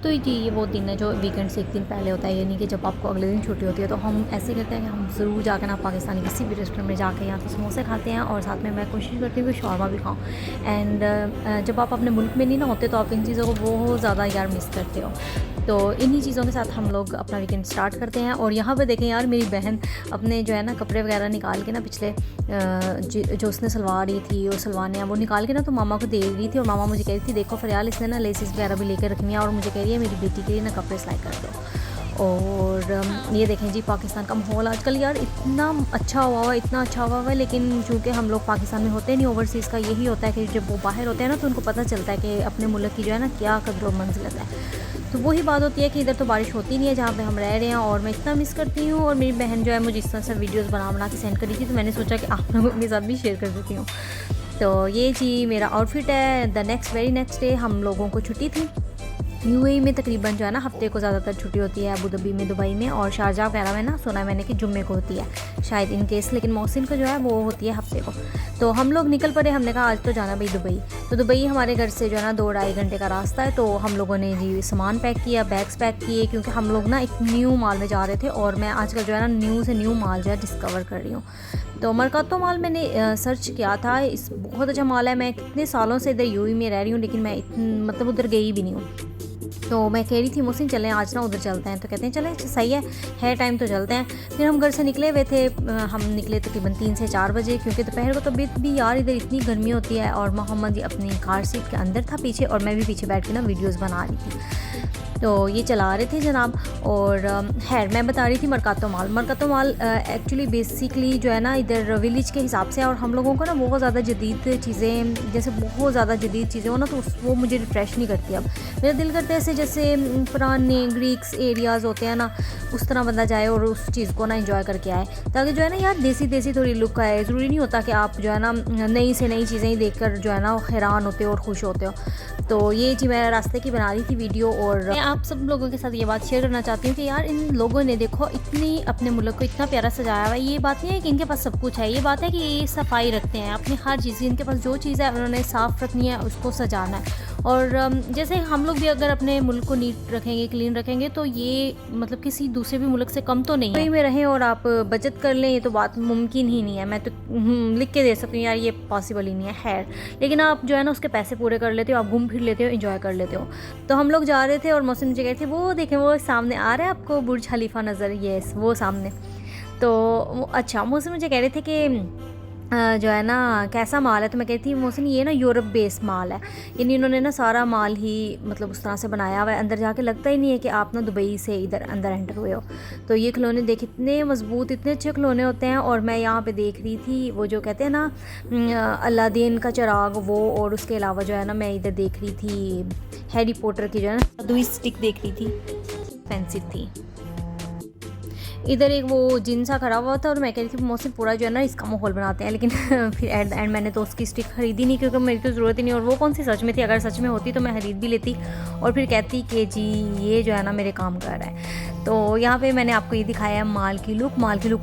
तो ये वो दिन है जो वीकेंड से एक दिन पहले होता है, यानी कि जब आपको अगले दिन छुट्टी होती है, तो हम ऐसे करते हैं कि हम ज़रूर जाकर ना पाकिस्तानी किसी भी रेस्टोरेंट में जाके या तो समोसे खाते हैं, और साथ में मैं कोशिश करती हूँ कि शौरमा भी खाऊँ। एंड जब आप अपने मुल्क में नहीं ना होते तो आप इन चीज़ों को बहुत ज़्यादा यार मिस करते हो। तो इन्हीं चीज़ों के साथ हम लोग अपना वीकेंड स्टार्ट करते हैं। और यहाँ पे देखें यार, मेरी बहन अपने जो है ना कपड़े वगैरह निकाल के ना पिछले जो उसने सलवार ली थी और सलवाने वो निकाल के ना तो मामा को दे रही थी, और मामा मुझे कह रही थी देखो फ़रियाल इसने ना लेसिस वगैरह भी लेकर रखनी है, और मुझे कह रही है मेरी बेटी के लिए ना कपड़े सिलाई कर दो। और ये देखें जी, पाकिस्तान का माहौल आजकल यार इतना अच्छा हुआ है, लेकिन चूँकि हम लोग पाकिस्तान में होते नहीं, ओवरसीज़ का यही होता है कि जब वो बाहर होते हैं ना तो उनको पता चलता है कि अपने मुल्क की जो है ना क्या कदर और मंजिलत है। तो वही बात होती है कि इधर तो बारिश होती नहीं है जहाँ पे हम रह रहे हैं, और मैं इतना मिस करती हूँ। और मेरी बहन जो है मुझे इस तरह से वीडियोस बना के सेंड करी थी, तो मैंने सोचा कि आप लोगों के साथ भी शेयर कर देती हूँ। तो ये जी मेरा आउटफिट है। द वेरी नेक्स्ट डे हम लोगों को छुट्टी थी। यूएई में तकरीबन जो है ना हफ्ते को ज़्यादातर छुट्टी होती है, अबू धाबी में, दुबई में और शारजाह वगैरह में ना सुना है मैंने कि जुम्मे को होती है शायद इन केस, लेकिन मोहसिन को जो है वो होती है हफ्ते को। तो हम लोग निकल पड़े, हमने कहा आज तो जाना भाई दुबई। तो दुबई हमारे घर से जो है ना 2-2.5 घंटे का रास्ता है। तो हम लोगों ने जी सामान पैक किया, बैग्स पैक किए, क्योंकि हम लोग ना एक न्यू मॉल में जा रहे थे, और मैं आजकल जो है ना न्यू से न्यू मॉल जो है डिस्कवर कर रही हूँ। तो मरकातो मॉल मैंने सर्च किया था, इस बहुत अच्छा मॉल है। मैं कितने सालों से इधर यूएई में रह रही हूँ, लेकिन मैं मतलब उधर गई भी नहीं हूँ। तो मैं कह रही थी मोहसिन चलें आज ना उधर चलते हैं, तो कहते हैं चलें सही है टाइम तो चलते हैं। फिर हम घर से निकले हुए थे, हम निकले तकरीबन 3 से 4 बजे, क्योंकि दोपहर को तो भी यार इधर इतनी गर्मी होती है। और मोहम्मद अपनी कार सीट के अंदर था पीछे, और मैं भी पीछे बैठ के ना वीडियोज़ बना रही थी। तो ये चला रहे थे जनाब। और खैर मैं बता रही थी मरकातो मॉल एक्चुअली बेसिकली जो है ना इधर विलेज के हिसाब से, और हम लोगों को ना बहुत ज़्यादा जदीद चीज़ें, जैसे बहुत ज़्यादा जदीद चीज़ें हो ना, तो वो मुझे रिफ़्रेश नहीं करती। अब मेरा दिल करता है ऐसे जैसे पुराने ग्रीक्स एरियाज़ होते हैं ना, उस तरह बंदा जाए और उस चीज़ को ना इंजॉय करके आए, ताकि जो है ना यार देसी थोड़ी लुक आए। ज़रूरी नहीं होता कि आप जो है ना नई से नई चीज़ें ही देख कर जो है ना हैरान होते हो और खुश होते हो। तो ये जी मैं रास्ते की बना रही थी वीडियो, और मैं आप सब लोगों के साथ ये बात शेयर करना चाहती हूँ कि यार इन लोगों ने देखो इतनी अपने मुल्क को इतना प्यारा सजाया हुआ है। ये बात नहीं है कि इनके पास सब कुछ है, ये बात है कि ये सफाई रखते हैं अपनी हर चीज़, इनके पास जो चीज़ है उन्होंने साफ़ रखनी है, उसको सजाना है। और जैसे हम लोग भी अगर अपने मुल्क को नीट रखेंगे, क्लीन रखेंगे, तो ये मतलब किसी दूसरे भी मुल्क से कम तो नहीं है। में रहें और आप बचत कर लें, ये तो बात मुमकिन ही नहीं है। मैं तो लिख के दे सकती हूँ यार, ये पॉसिबल ही नहीं है। खैर, लेकिन आप जो है ना उसके पैसे पूरे कर लेते हो, आप घूम फिर लेते हो, इंजॉय कर लेते हो। तो हम लोग जा रहे थे, और मौसम मुझे कह रही थी वो देखें वो सामने आ रहा है आपको बुर्ज खलीफा नज़र, येस वो सामने। तो अच्छा मौसम मुझे कह रहे थे कि जो है ना कैसा माल है, तो मैं कहती थी मौसम ये ना यूरोप बेस्ड माल है, यानी इन्होंने ना सारा माल ही मतलब उस तरह से बनाया हुआ है, अंदर जाके लगता ही नहीं है कि आप ना दुबई से इधर अंदर एंटर हुए हो। तो ये खिलौने देख इतने मज़बूत, इतने अच्छे खिलौने होते हैं। और मैं यहाँ पे देख रही थी वो जो कहते हैं ना अलादीन का चिराग वो, और उसके अलावा जो है ना मैं इधर देख रही थी हैरी पॉटर की जो है ना जादुई स्टिक देख रही थी, फैंसी थी। इधर एक वो जिन सा खड़ा हुआ था, और मैं कह रही थी मौसम पूरा जो है ना इसका माहौल बनाते हैं, लेकिन फिर एट द एंड मैंने तो उसकी स्टिक खरीदी नहीं, क्योंकि मेरी तो ज़रूरत ही नहीं। और वो कौन सी सच में थी, अगर सच में होती तो मैं खरीद भी लेती, और फिर कहती कि जी ये जो है ना मेरे काम कर रहा है। तो यहाँ पे मैंने आपको ये दिखाया है माल की लुक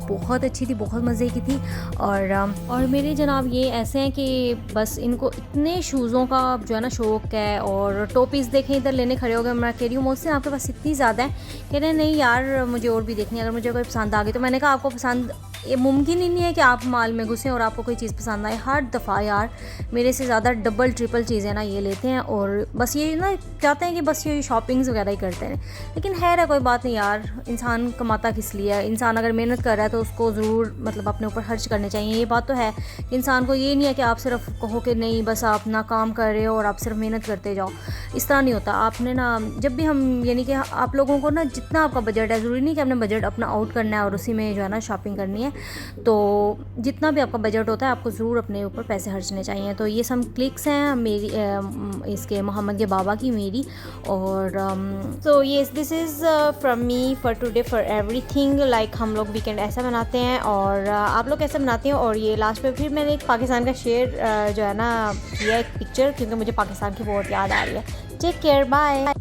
बहुत अच्छी थी, बहुत मज़े की थी। और मेरे जनाब ये ऐसे हैं कि बस इनको इतने शूज़ों का जो है ना शौक़ है। और टोपीज़ देखें इधर लेने खड़े हो गए, मैं कह रही हूँ मुझसे आपके पास इतनी ज़्यादा है, कह रहे हैं नहीं यार मुझे और भी देखनी है, अगर मुझे कोई पसंद आ गई। तो मैंने कहा आपको पसंद, ये मुमकिन ही नहीं है कि आप माल में घुसें और आपको कोई चीज़ पसंद आए। हर दफ़ा यार मेरे से ज़्यादा डबल ट्रिपल चीज़ें ना ये लेते हैं, और बस ये ना चाहते हैं कि बस ये शॉपिंग्स वगैरह ही करते हैं। लेकिन खैर है कोई बात नहीं यार, इंसान कमाता किस लिए है, इंसान अगर मेहनत कर रहा है तो उसको ज़रूर मतलब अपने ऊपर खर्च करने चाहिए। ये बात तो है, इंसान को ये नहीं है कि आप सिर्फ कहो कि नहीं बस आप ना काम कर रहे हो और आप सिर्फ मेहनत करते जाओ, इस तरह नहीं होता। आपने ना जब भी हम यानी कि आप लोगों को ना जितना आपका बजट है, ज़रूरी नहीं कि आपने बजट अपना आउट करना है और उसी में जो है ना शॉपिंग करनी है। तो जितना भी आपका बजट होता है आपको ज़रूर अपने ऊपर पैसे खर्चने चाहिए। तो ये सब क्लिक्स हैं मेरी इसके मोहम्मद के बाबा की मेरी। और तो ये this is from me for today for everything. Like हम लोग वीकेंड ऐसा बनाते हैं, और आप लोग कैसे बनाते हैं। और ये लास्ट पे फिर मैंने एक पाकिस्तान का शेर जो है ना किया एक पिक्चर, क्योंकि मुझे पाकिस्तान की बहुत याद आ रही है। Take care, bye.